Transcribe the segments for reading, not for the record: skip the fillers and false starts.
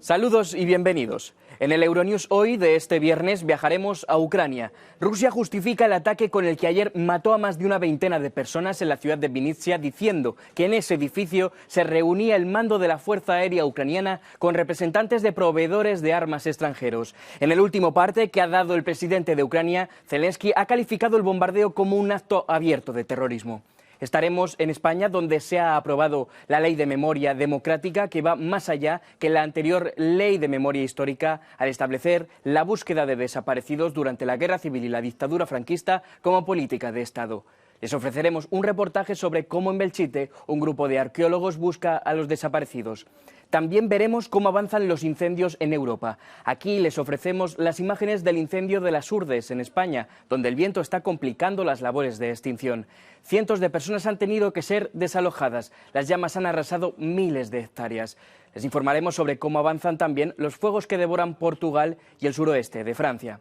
Saludos y bienvenidos. En el Euronews hoy de este viernes viajaremos a Ucrania. Rusia justifica el ataque con el que ayer mató a más de una veintena de personas en la ciudad de Vinnytsia, diciendo que en ese edificio se reunía el mando de la Fuerza Aérea Ucraniana con representantes de proveedores de armas extranjeros. En el último parte que ha dado el presidente de Ucrania, Zelensky ha calificado el bombardeo como un acto abierto de terrorismo. Estaremos en España, donde se ha aprobado la Ley de Memoria Democrática, que va más allá que la anterior Ley de Memoria Histórica, al establecer la búsqueda de desaparecidos durante la Guerra Civil y la dictadura franquista como política de Estado. Les ofreceremos un reportaje sobre cómo en Belchite un grupo de arqueólogos busca a los desaparecidos. También veremos cómo avanzan los incendios en Europa. Aquí les ofrecemos las imágenes del incendio de las Urdes, en España, donde el viento está complicando las labores de extinción. Cientos de personas han tenido que ser desalojadas. Las llamas han arrasado miles de hectáreas. Les informaremos sobre cómo avanzan también los fuegos que devoran Portugal y el suroeste de Francia.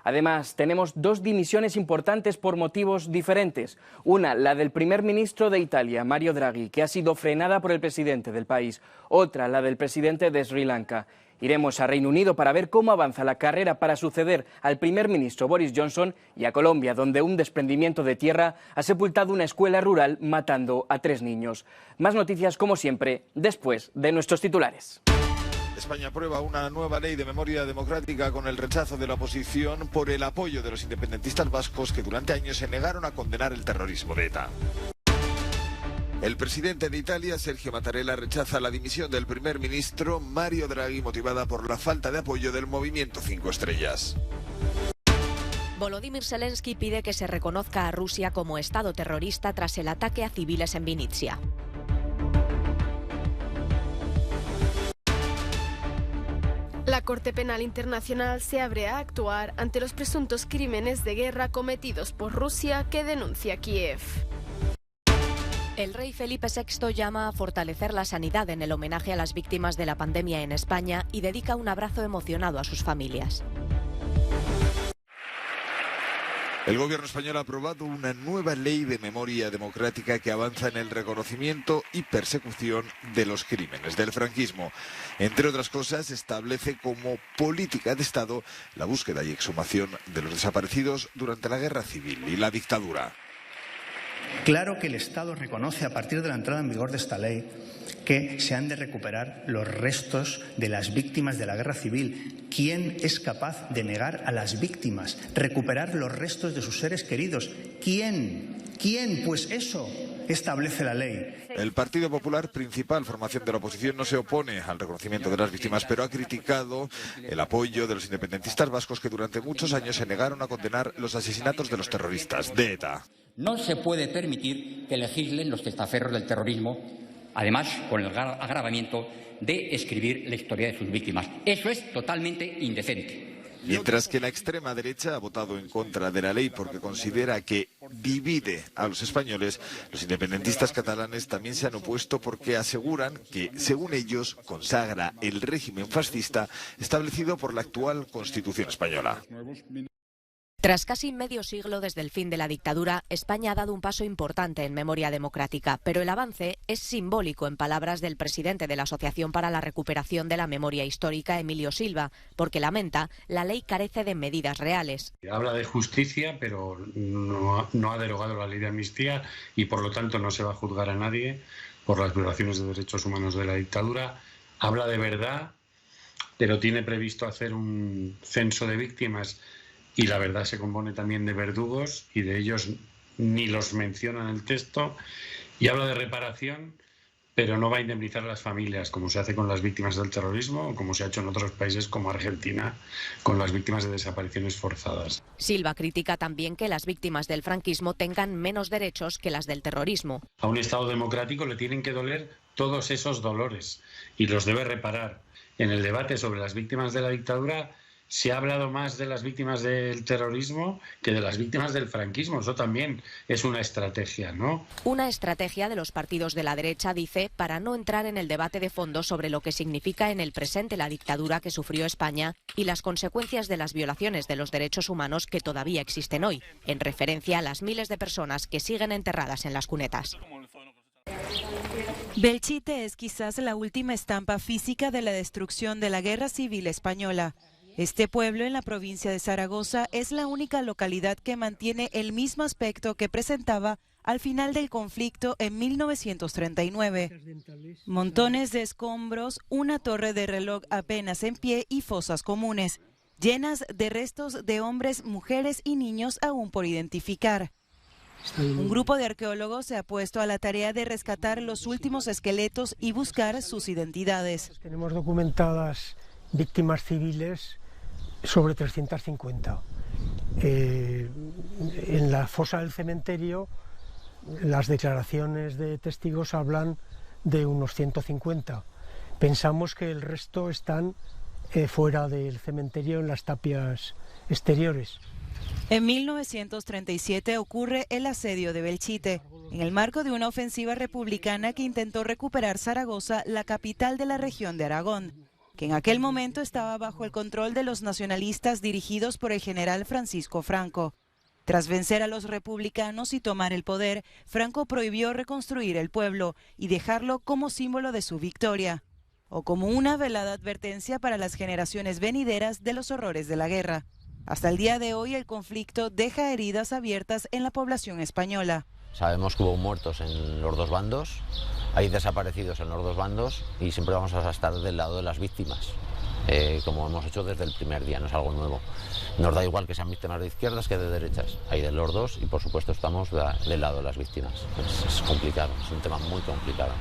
Además, tenemos dos dimisiones importantes por motivos diferentes. Una, la del primer ministro de Italia, Mario Draghi, que ha sido frenada por el presidente del país. Otra, la del presidente de Sri Lanka. Iremos a Reino Unido para ver cómo avanza la carrera para suceder al primer ministro Boris Johnson, y a Colombia, donde un desprendimiento de tierra ha sepultado una escuela rural matando a 3 niños. Más noticias, como siempre, después de nuestros titulares. España aprueba una nueva ley de memoria democrática con el rechazo de la oposición por el apoyo de los independentistas vascos que durante años se negaron a condenar el terrorismo de ETA. El presidente de Italia, Sergio Mattarella, rechaza la dimisión del primer ministro Mario Draghi motivada por la falta de apoyo del movimiento 5 estrellas. Volodymyr Zelensky pide que se reconozca a Rusia como Estado terrorista tras el ataque a civiles en Vinnytsia. La Corte Penal Internacional se abre a actuar ante los presuntos crímenes de guerra cometidos por Rusia que denuncia Kiev. El rey Felipe VI llama a fortalecer la sanidad en el homenaje a las víctimas de la pandemia en España y dedica un abrazo emocionado a sus familias. El gobierno español ha aprobado una nueva ley de memoria democrática que avanza en el reconocimiento y persecución de los crímenes del franquismo. Entre otras cosas, establece como política de Estado la búsqueda y exhumación de los desaparecidos durante la Guerra Civil y la dictadura. Claro que el Estado reconoce a partir de la entrada en vigor de esta ley que se han de recuperar los restos de las víctimas de la Guerra Civil. ¿Quién es capaz de negar a las víctimas recuperar los restos de sus seres queridos? ¿Quién? ¿Quién? Pues eso establece la ley. El Partido Popular, principal formación de la oposición, no se opone al reconocimiento de las víctimas, pero ha criticado el apoyo de los independentistas vascos que durante muchos años se negaron a condenar los asesinatos de los terroristas de ETA. No se puede permitir que legislen los testaferros del terrorismo, además con el agravamiento de escribir la historia de sus víctimas. Eso es totalmente indecente. Mientras que la extrema derecha ha votado en contra de la ley porque considera que divide a los españoles, los independentistas catalanes también se han opuesto porque aseguran que, según ellos, consagra el régimen fascista establecido por la actual Constitución española. Tras casi medio siglo desde el fin de la dictadura, España ha dado un paso importante en memoria democrática, pero el avance es simbólico en palabras del presidente de la Asociación para la Recuperación de la Memoria Histórica, Emilio Silva, porque lamenta la ley carece de medidas reales. Habla de justicia, pero no ha derogado la ley de amnistía y por lo tanto no se va a juzgar a nadie por las violaciones de derechos humanos de la dictadura. Habla de verdad, pero tiene previsto hacer un censo de víctimas. Y la verdad se compone también de verdugos y de ellos ni los menciona en el texto. Y habla de reparación, pero no va a indemnizar a las familias, como se hace con las víctimas del terrorismo o como se ha hecho en otros países como Argentina, con las víctimas de desapariciones forzadas. Silva critica también que las víctimas del franquismo tengan menos derechos que las del terrorismo. A un Estado democrático le tienen que doler todos esos dolores y los debe reparar. En el debate sobre las víctimas de la dictadura se ha hablado más de las víctimas del terrorismo que de las víctimas del franquismo. Eso también es una estrategia, ¿no? Una estrategia de los partidos de la derecha, dice, para no entrar en el debate de fondo sobre lo que significa en el presente la dictadura que sufrió España y las consecuencias de las violaciones de los derechos humanos que todavía existen hoy, en referencia a las miles de personas que siguen enterradas en las cunetas. Belchite es quizás la última estampa física de la destrucción de la Guerra Civil Española. Este pueblo en la provincia de Zaragoza es la única localidad que mantiene el mismo aspecto que presentaba al final del conflicto en 1939. Montones de escombros, una torre de reloj apenas en pie y fosas comunes, llenas de restos de hombres, mujeres y niños aún por identificar. Un grupo de arqueólogos se ha puesto a la tarea de rescatar los últimos esqueletos y buscar sus identidades. Tenemos documentadas víctimas civiles sobre 350. En la fosa del cementerio, las declaraciones de testigos hablan de unos 150. Pensamos que el resto están fuera del cementerio, en las tapias exteriores. En 1937 ocurre el asedio de Belchite, en el marco de una ofensiva republicana que intentó recuperar Zaragoza, la capital de la región de Aragón, que en aquel momento estaba bajo el control de los nacionalistas dirigidos por el general Francisco Franco. Tras vencer a los republicanos y tomar el poder, Franco prohibió reconstruir el pueblo y dejarlo como símbolo de su victoria, o como una velada advertencia para las generaciones venideras de los horrores de la guerra. Hasta el día de hoy el conflicto deja heridas abiertas en la población española. Sabemos que hubo muertos en los dos bandos, hay desaparecidos en los dos bandos y siempre vamos a estar del lado de las víctimas, como hemos hecho desde el primer día, no es algo nuevo. Nos da igual que sean víctimas de izquierdas que de derechas, hay de los dos y por supuesto estamos del lado de las víctimas. Es complicado, es un tema muy complicado.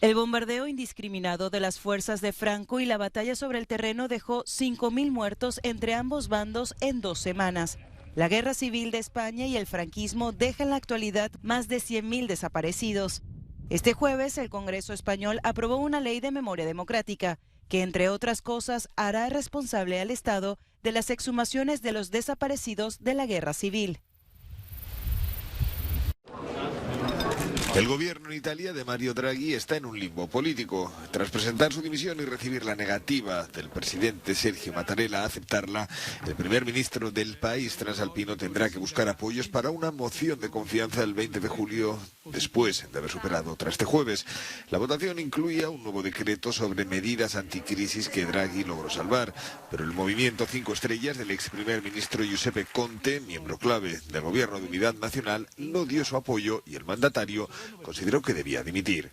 El bombardeo indiscriminado de las fuerzas de Franco y la batalla sobre el terreno dejó 5.000 muertos entre ambos bandos en 2 semanas. La Guerra Civil de España y el franquismo dejan en la actualidad más de 100.000 desaparecidos. Este jueves el Congreso español aprobó una ley de memoria democrática que, entre otras cosas, hará responsable al Estado de las exhumaciones de los desaparecidos de la Guerra Civil. El gobierno en Italia de Mario Draghi está en un limbo político. Tras presentar su dimisión y recibir la negativa del presidente Sergio Mattarella a aceptarla, el primer ministro del país transalpino tendrá que buscar apoyos para una moción de confianza el 20 de julio, después de haber superado otra este jueves. La votación incluía un nuevo decreto sobre medidas anticrisis que Draghi logró salvar, pero el movimiento 5 estrellas del ex primer ministro Giuseppe Conte, miembro clave del gobierno de unidad nacional, no dio su apoyo y el mandatario consideró que debía dimitir.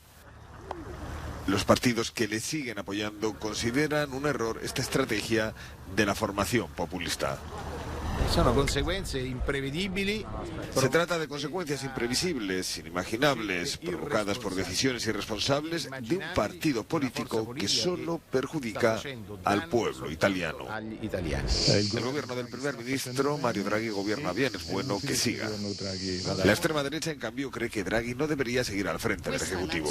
Los partidos que le siguen apoyando consideran un error esta estrategia de la formación populista. Son consecuencias imprevisibles. Se trata de consecuencias imprevisibles, inimaginables, provocadas por decisiones irresponsables de un partido político que solo perjudica al pueblo italiano. El gobierno del primer ministro Mario Draghi gobierna bien, es bueno que siga. La extrema derecha, en cambio, cree que Draghi no debería seguir al frente del Ejecutivo.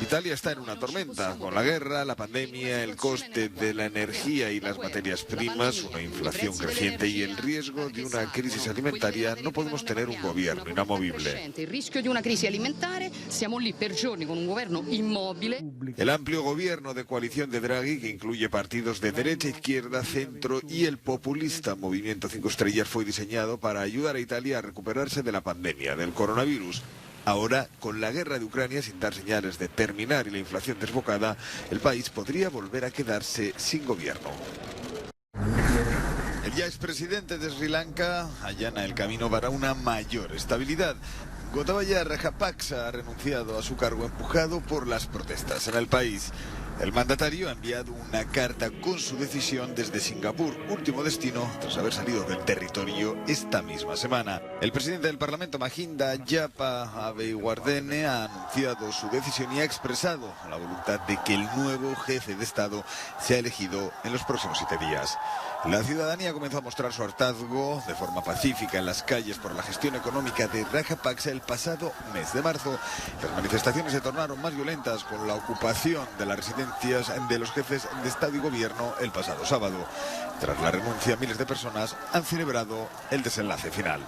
Italia está en una tormenta, con la guerra, la pandemia, el coste de la energía y las materias primas, una inflación creciente y el riesgo de una crisis alimentaria. No podemos tener un gobierno inamovible. El amplio gobierno de coalición de Draghi, que incluye partidos de derecha, izquierda, centro y el populista Movimiento 5 Estrellas, fue diseñado para ayudar a Italia a recuperarse de la pandemia del coronavirus. Ahora, con la guerra de Ucrania sin dar señales de terminar y la inflación desbocada, el país podría volver a quedarse sin gobierno. El ya expresidente de Sri Lanka allana el camino para una mayor estabilidad. Gotabaya Rajapaksa ha renunciado a su cargo empujado por las protestas en el país. El mandatario ha enviado una carta con su decisión desde Singapur, último destino tras haber salido del territorio esta misma semana. El presidente del Parlamento, Mahinda Yapa Abeyewardene, ha anunciado su decisión y ha expresado la voluntad de que el nuevo jefe de Estado sea elegido en los próximos 7 días. La ciudadanía comenzó a mostrar su hartazgo de forma pacífica en las calles por la gestión económica de Rajapaksa el pasado mes de marzo. Las manifestaciones se tornaron más violentas con la ocupación de las residencias de los jefes de Estado y Gobierno el pasado sábado. Tras la renuncia, miles de personas han celebrado el desenlace final.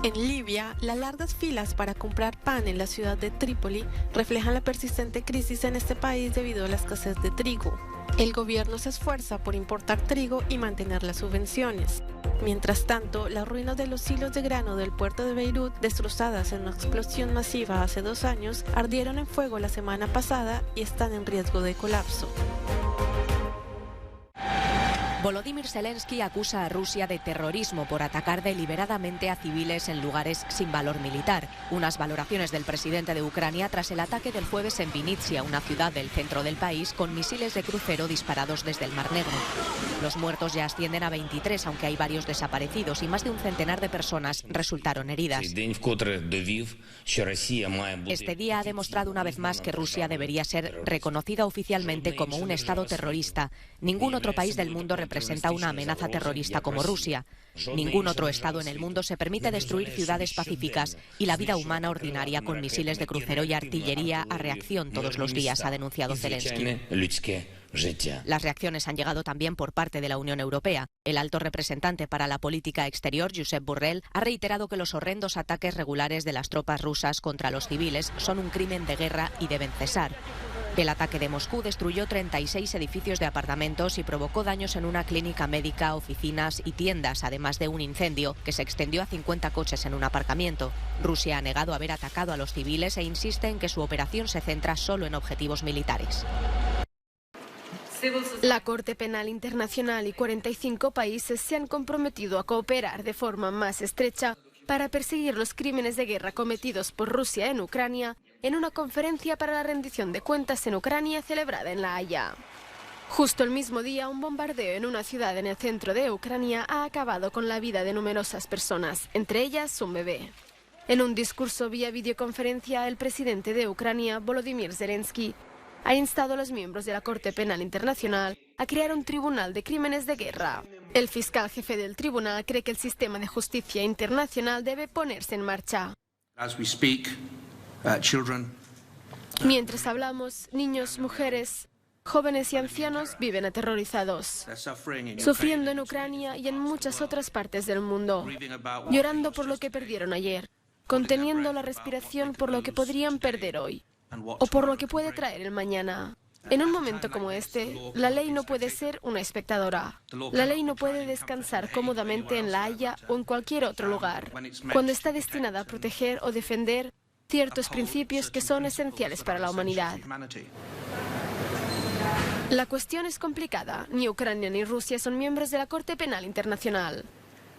En Libia, las largas filas para comprar pan en la ciudad de Trípoli reflejan la persistente crisis en este país debido a la escasez de trigo. El gobierno se esfuerza por importar trigo y mantener las subvenciones. Mientras tanto, las ruinas de los silos de grano del puerto de Beirut, destrozadas en una explosión masiva hace 2 años, ardieron en fuego la semana pasada y están en riesgo de colapso. Volodymyr Zelensky acusa a Rusia de terrorismo por atacar deliberadamente a civiles en lugares sin valor militar. Unas valoraciones del presidente de Ucrania tras el ataque del jueves en Vinnytsia, una ciudad del centro del país, con misiles de crucero disparados desde el Mar Negro. Los muertos ya ascienden a 23, aunque hay varios desaparecidos y más de un centenar de personas resultaron heridas. Este día ha demostrado una vez más que Rusia debería ser reconocida oficialmente como un Estado terrorista. Ningún otro país del mundo representa una amenaza terrorista como Rusia. Ningún otro Estado en el mundo se permite destruir ciudades pacíficas y la vida humana ordinaria con misiles de crucero y artillería a reacción todos los días, ha denunciado Zelensky. Las reacciones han llegado también por parte de la Unión Europea. El alto representante para la política exterior, Josep Borrell, ha reiterado que los horrendos ataques regulares de las tropas rusas contra los civiles son un crimen de guerra y deben cesar. El ataque de Moscú destruyó 36 edificios de apartamentos y provocó daños en una clínica médica, oficinas y tiendas, además de un incendio que se extendió a 50 coches en un aparcamiento. Rusia ha negado haber atacado a los civiles e insiste en que su operación se centra solo en objetivos militares. La Corte Penal Internacional y 45 países se han comprometido a cooperar de forma más estrecha para perseguir los crímenes de guerra cometidos por Rusia en Ucrania en una conferencia para la rendición de cuentas en Ucrania celebrada en La Haya. Justo el mismo día, un bombardeo en una ciudad en el centro de Ucrania ha acabado con la vida de numerosas personas, entre ellas un bebé. En un discurso vía videoconferencia, el presidente de Ucrania, Volodymyr Zelensky, ha instado a los miembros de la Corte Penal Internacional a crear un tribunal de crímenes de guerra. El fiscal jefe del tribunal cree que el sistema de justicia internacional debe ponerse en marcha. Mientras hablamos, niños, mujeres, jóvenes y ancianos viven aterrorizados, sufriendo en Ucrania y en muchas otras partes del mundo, llorando por lo que perdieron ayer, conteniendo la respiración por lo que podrían perder hoy, o por lo que puede traer el mañana. En un momento como este, la ley no puede ser una espectadora. La ley no puede descansar cómodamente en La Haya o en cualquier otro lugar, cuando está destinada a proteger o defender ciertos principios que son esenciales para la humanidad. La cuestión es complicada. Ni Ucrania ni Rusia son miembros de la Corte Penal Internacional.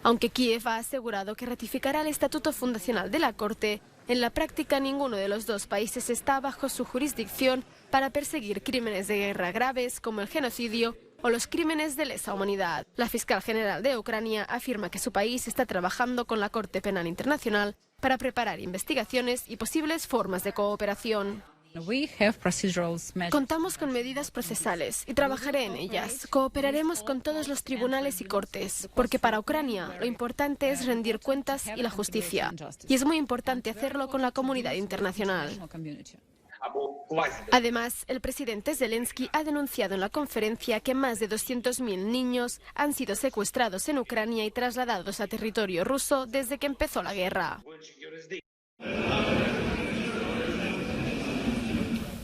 Aunque Kiev ha asegurado que ratificará el estatuto fundacional de la Corte, en la práctica ninguno de los dos países está bajo su jurisdicción para perseguir crímenes de guerra graves como el genocidio o los crímenes de lesa humanidad. La fiscal general de Ucrania afirma que su país está trabajando con la Corte Penal Internacional para preparar investigaciones y posibles formas de cooperación. Contamos con medidas procesales y trabajaré en ellas. Cooperaremos con todos los tribunales y cortes, porque para Ucrania lo importante es rendir cuentas y la justicia. Y es muy importante hacerlo con la comunidad internacional. Además, el presidente Zelensky ha denunciado en la conferencia que más de 200.000 niños han sido secuestrados en Ucrania y trasladados a territorio ruso desde que empezó la guerra.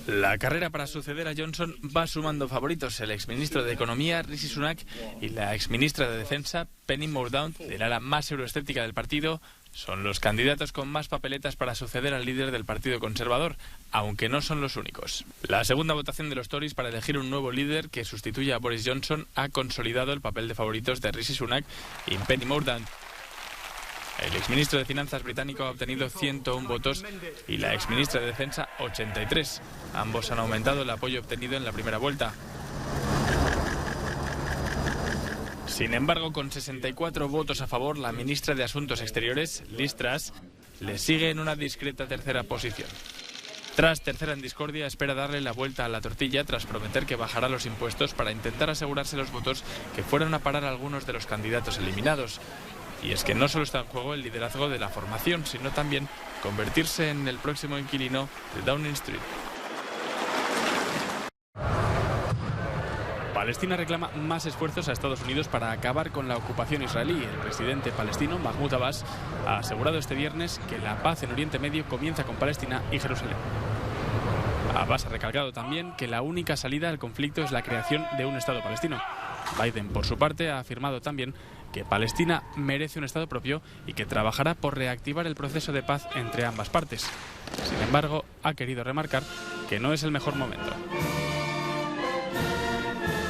La carrera para suceder a Johnson va sumando favoritos. El exministro de Economía, Rishi Sunak, y la exministra de Defensa, Penny Mordaunt, del ala más euroescéptica del partido, son los candidatos con más papeletas para suceder al líder del Partido Conservador, aunque no son los únicos. La segunda votación de los Tories para elegir un nuevo líder que sustituya a Boris Johnson ha consolidado el papel de favoritos de Rishi Sunak y Penny Mordaunt. El exministro de Finanzas británico ha obtenido 101 votos y la exministra de Defensa 83. Ambos han aumentado el apoyo obtenido en la primera vuelta. Sin embargo, con 64 votos a favor, la ministra de Asuntos Exteriores, Liz Truss, le sigue en una discreta tercera posición. Truss, tercera en discordia, espera darle la vuelta a la tortilla tras prometer que bajará los impuestos para intentar asegurarse los votos que fueron a parar a algunos de los candidatos eliminados. Y es que no solo está en juego el liderazgo de la formación, sino también convertirse en el próximo inquilino de Downing Street. Palestina reclama más esfuerzos a Estados Unidos para acabar con la ocupación israelí. El presidente palestino, Mahmoud Abbas, ha asegurado este viernes que la paz en Oriente Medio comienza con Palestina y Jerusalén. Abbas ha recalcado también que la única salida al conflicto es la creación de un Estado palestino. Biden, por su parte, ha afirmado también que Palestina merece un Estado propio y que trabajará por reactivar el proceso de paz entre ambas partes. Sin embargo, ha querido remarcar que no es el mejor momento.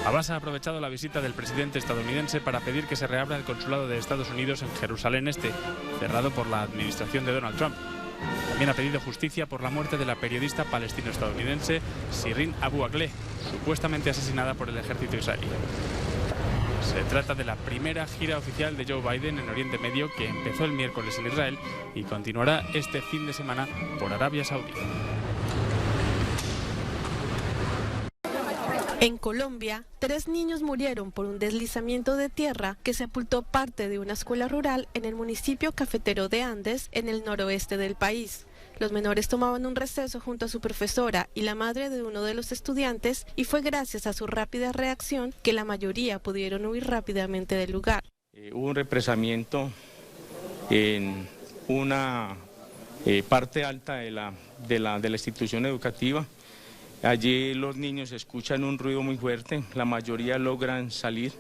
Abbas ha aprovechado la visita del presidente estadounidense para pedir que se reabra el consulado de Estados Unidos en Jerusalén Este, cerrado por la administración de Donald Trump. También ha pedido justicia por la muerte de la periodista palestino-estadounidense Shireen Abu Akleh, supuestamente asesinada por el ejército israelí. Se trata de la primera gira oficial de Joe Biden en Oriente Medio, que empezó el miércoles en Israel y continuará este fin de semana por Arabia Saudí. En Colombia, 3 niños murieron por un deslizamiento de tierra que sepultó parte de una escuela rural en el municipio cafetero de Andes, en el noroeste del país. Los menores tomaban un receso junto a su profesora y la madre de uno de los estudiantes, y fue gracias a su rápida reacción que la mayoría pudieron huir rápidamente del lugar. Hubo un represamiento en una parte alta de la institución educativa. Allí los niños escuchan un ruido muy fuerte, la mayoría logran salir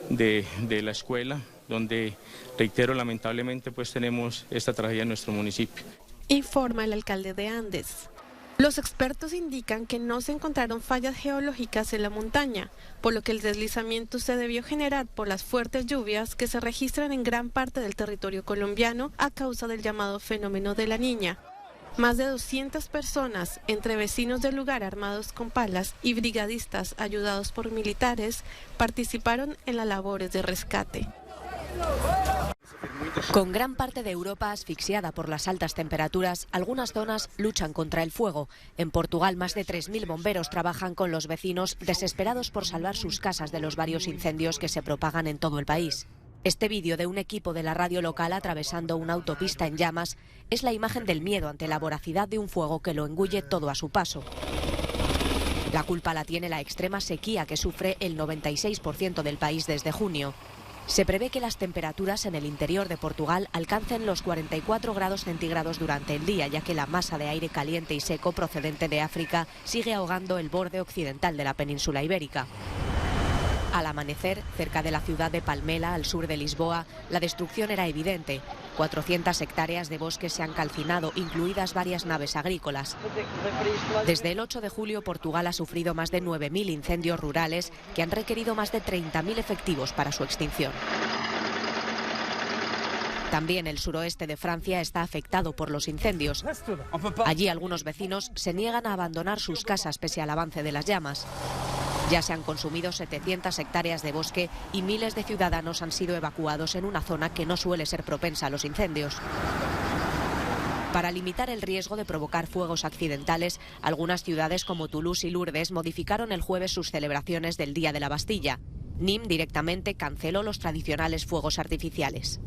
de la escuela, donde, reitero, lamentablemente pues tenemos esta tragedia en nuestro municipio. Informa el alcalde de Andes. Los expertos indican que no se encontraron fallas geológicas en la montaña, por lo que el deslizamiento se debió generar por las fuertes lluvias que se registran en gran parte del territorio colombiano a causa del llamado fenómeno de la Niña. Más de 200 personas, entre vecinos del lugar armados con palas y brigadistas ayudados por militares, participaron en las labores de rescate. Con gran parte de Europa asfixiada por las altas temperaturas, algunas zonas luchan contra el fuego. En Portugal, más de 3.000 bomberos trabajan con los vecinos, desesperados por salvar sus casas de los varios incendios que se propagan en todo el país. Este vídeo de un equipo de la radio local atravesando una autopista en llamas es la imagen del miedo ante la voracidad de un fuego que lo engulle todo a su paso. La culpa la tiene la extrema sequía que sufre el 96% del país desde junio. Se prevé que las temperaturas en el interior de Portugal alcancen los 44 grados centígrados durante el día, ya que la masa de aire caliente y seco procedente de África sigue ahogando el borde occidental de la península ibérica. Al amanecer, cerca de la ciudad de Palmela, al sur de Lisboa, la destrucción era evidente. 400 hectáreas de bosque se han calcinado, incluidas varias naves agrícolas. Desde el 8 de julio, Portugal ha sufrido más de 9.000 incendios rurales que han requerido más de 30.000 efectivos para su extinción. También el suroeste de Francia está afectado por los incendios. Allí algunos vecinos se niegan a abandonar sus casas pese al avance de las llamas. Ya se han consumido 700 hectáreas de bosque y miles de ciudadanos han sido evacuados en una zona que no suele ser propensa a los incendios. Para limitar el riesgo de provocar fuegos accidentales, algunas ciudades como Toulouse y Lourdes modificaron el jueves sus celebraciones del Día de la Bastilla. Nîmes directamente canceló los tradicionales fuegos artificiales.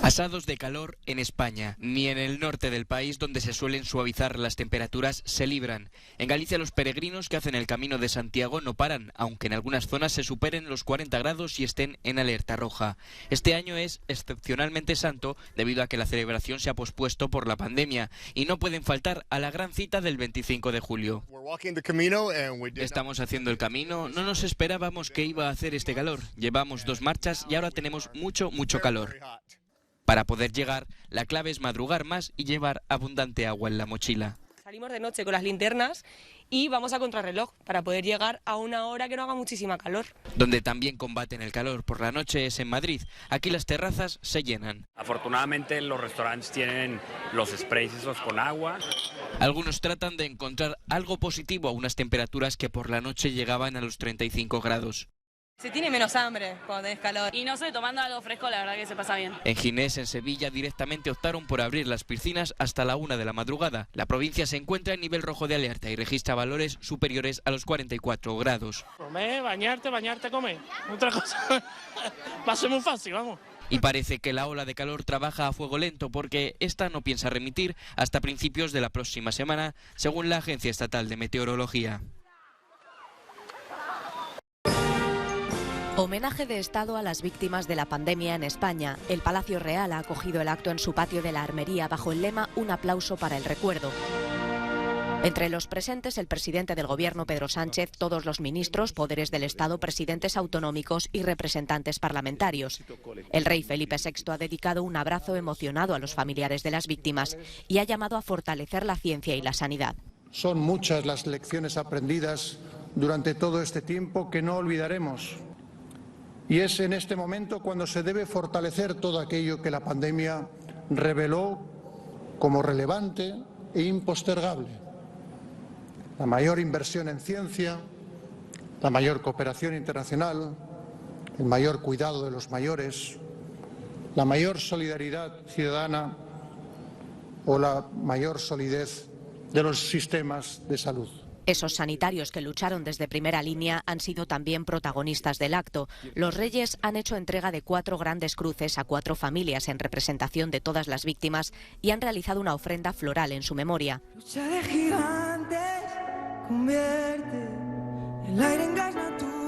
Asados de calor en España. Ni en el norte del país, donde se suelen suavizar las temperaturas, se libran. En Galicia los peregrinos que hacen el Camino de Santiago no paran, aunque en algunas zonas se superen los 40 grados y estén en alerta roja. Este año es excepcionalmente santo debido a que la celebración se ha pospuesto por la pandemia y no pueden faltar a la gran cita del 25 de julio. Estamos haciendo el camino, no nos esperábamos que iba a hacer este calor. Llevamos 2 marchas y ahora tenemos mucho calor. Para poder llegar, la clave es madrugar más y llevar abundante agua en la mochila. Salimos de noche con las linternas y vamos a contrarreloj para poder llegar a una hora que no haga muchísima calor. Donde también combaten el calor por la noche es en Madrid. Aquí las terrazas se llenan. Afortunadamente los restaurantes tienen los sprays esos con agua. Algunos tratan de encontrar algo positivo a unas temperaturas que por la noche llegaban a los 35 grados. Se tiene menos hambre cuando tenés calor. Y no sé, tomando algo fresco la verdad que se pasa bien. En Ginés, en Sevilla, directamente optaron por abrir las piscinas hasta la 1 de la madrugada. La provincia se encuentra en nivel rojo de alerta y registra valores superiores a los 44 grados. Comer, bañarte, comer. Otra cosa. Va a ser muy fácil, vamos. Y parece que la ola de calor trabaja a fuego lento porque esta no piensa remitir hasta principios de la próxima semana, según la Agencia Estatal de Meteorología. Homenaje de Estado a las víctimas de la pandemia en España. El Palacio Real ha acogido el acto en su patio de la Armería bajo el lema "Un aplauso para el recuerdo". Entre los presentes, el presidente del Gobierno, Pedro Sánchez, todos los ministros, poderes del Estado, presidentes autonómicos y representantes parlamentarios. El rey Felipe VI ha dedicado un abrazo emocionado a los familiares de las víctimas y ha llamado a fortalecer la ciencia y la sanidad. Son muchas las lecciones aprendidas durante todo este tiempo que no olvidaremos. Y es en este momento cuando se debe fortalecer todo aquello que la pandemia reveló como relevante e impostergable. La mayor inversión en ciencia, la mayor cooperación internacional, el mayor cuidado de los mayores, la mayor solidaridad ciudadana o la mayor solidez de los sistemas de salud. Esos sanitarios que lucharon desde primera línea han sido también protagonistas del acto. Los reyes han hecho entrega de 4 grandes cruces a 4 familias en representación de todas las víctimas y han realizado una ofrenda floral en su memoria. Lucha de gigantes, convierte el aire en gas natural.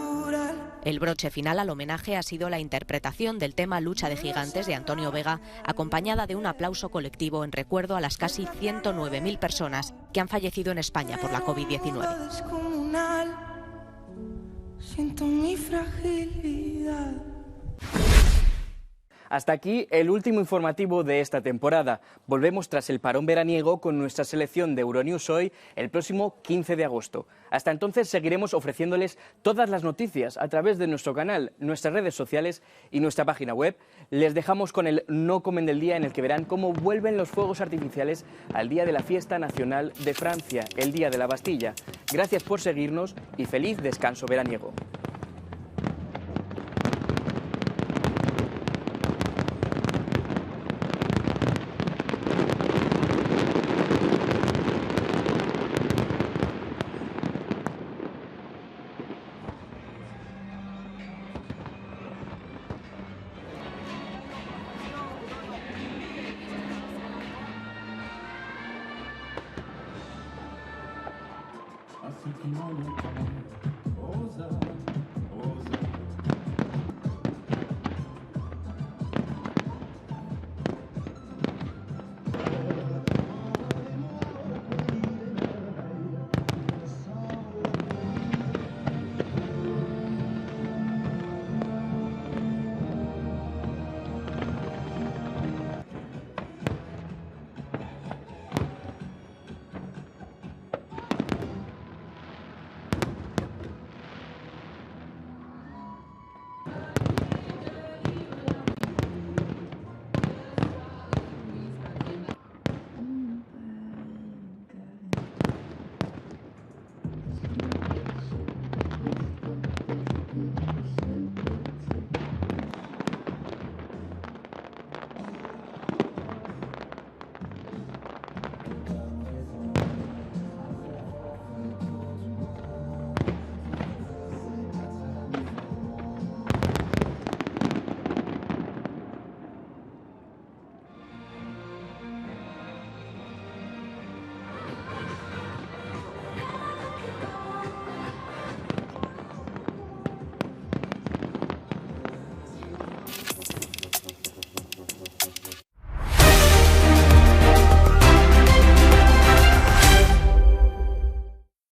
El broche final al homenaje ha sido la interpretación del tema Lucha de Gigantes de Antonio Vega, acompañada de un aplauso colectivo en recuerdo a las casi 109.000 personas que han fallecido en España por la COVID-19. Siento mi fragilidad. Hasta aquí el último informativo de esta temporada. Volvemos tras el parón veraniego con nuestra selección de Euronews Hoy el próximo 15 de agosto. Hasta entonces seguiremos ofreciéndoles todas las noticias a través de nuestro canal, nuestras redes sociales y nuestra página web. Les dejamos con el No Comen del Día, en el que verán cómo vuelven los fuegos artificiales al día de la fiesta nacional de Francia, el Día de la Bastilla. Gracias por seguirnos y feliz descanso veraniego. Oza, oza.